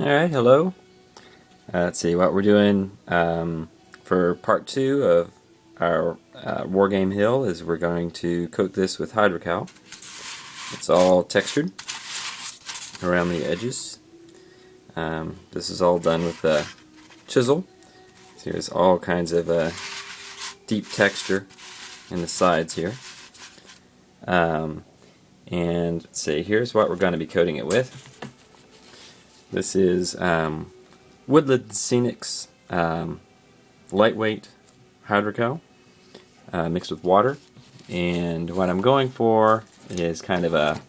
Alright, hello. Let's see what we're doing for part 2 of our Wargame Hill is we're going to coat this with hydrocal. It's all textured around the edges. This is all done with the chisel. So there's all kinds of deep texture in the sides here. And let's see, here's what we're going to be coating it with. This is Woodland Scenics lightweight hydrocal mixed with water, and what I'm going for is kind of a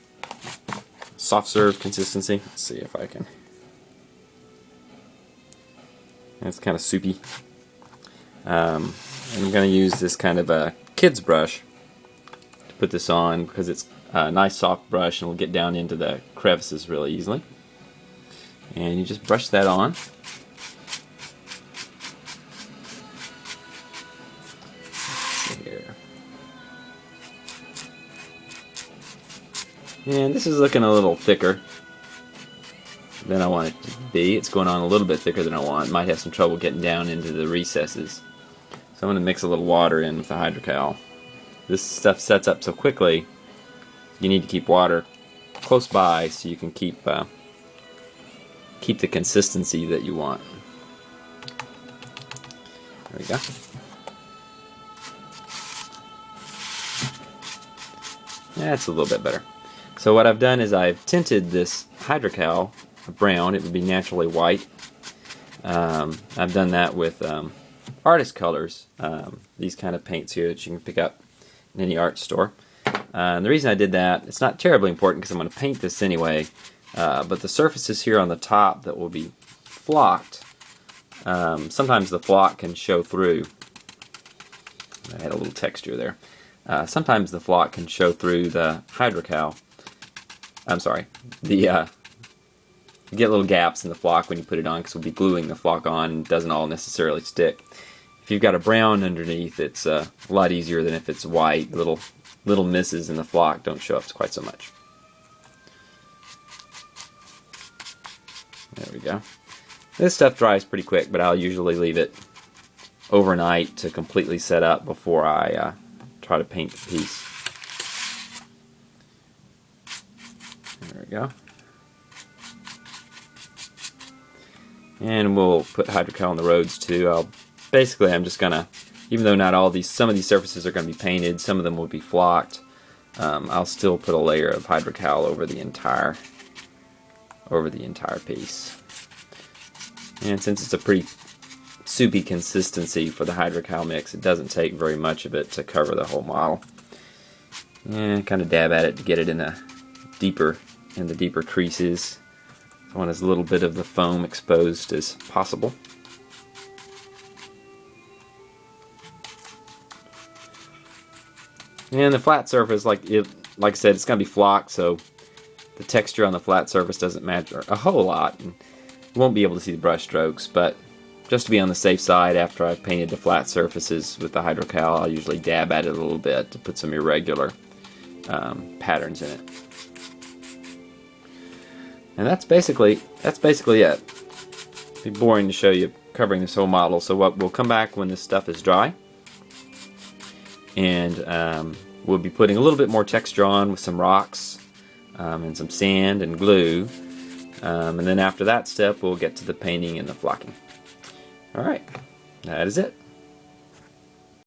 soft serve consistency. Let's see if I can. It's kind of soupy. I'm going to use this kind of a kid's brush to put this on because it's a nice soft brush and will get down into the crevices really easily. And you just brush that on. Here. And this is looking a little thicker than I want it to be. It's going on a little bit thicker than I want. Might have some trouble getting down into the recesses. So I'm going to mix a little water in with the hydrocal. This stuff sets up so quickly, you need to keep water close by so you can keep the consistency that you want. There we go. That's a little bit better. So what I've done is I've tinted this hydrocal brown. It would be naturally white. I've done that with artist colors. These kind of paints here that you can pick up in any art store. And the reason I did that, it's not terribly important because I'm going to paint this anyway. But the surfaces here on the top that will be flocked, sometimes the flock can show through. I had a little texture there. Sometimes the flock can show through the hydrocal. I'm sorry, you get little gaps in the flock when you put it on because we'll be gluing the flock on and it doesn't all necessarily stick. If you've got a brown underneath, it's a lot easier than if it's white. Little misses in the flock don't show up quite so much. There we go. This stuff dries pretty quick, but I'll usually leave it overnight to completely set up before I try to paint the piece. There we go. And we'll put hydrocal on the roads too. I'm just gonna, even though some of these surfaces are going to be painted, some of them will be flocked. I'll still put a layer of hydrocal over the entire piece. And since it's a pretty soupy consistency for the hydrocal mix, it doesn't take very much of it to cover the whole model. And kind of dab at it to get it in the deeper creases. I want as little bit of the foam exposed as possible. And the flat surface, like I said, it's going to be flocked, so the texture on the flat surface doesn't matter a whole lot. And you won't be able to see the brush strokes, but just to be on the safe side, after I've painted the flat surfaces with the hydrocal, I'll usually dab at it a little bit to put some irregular patterns in it. And that's basically it. It'd be boring to show you covering this whole model, so we'll come back when this stuff is dry, and we'll be putting a little bit more texture on with some rocks and some sand and glue, and then after that step we'll get to the painting and the flocking. Alright, that is it.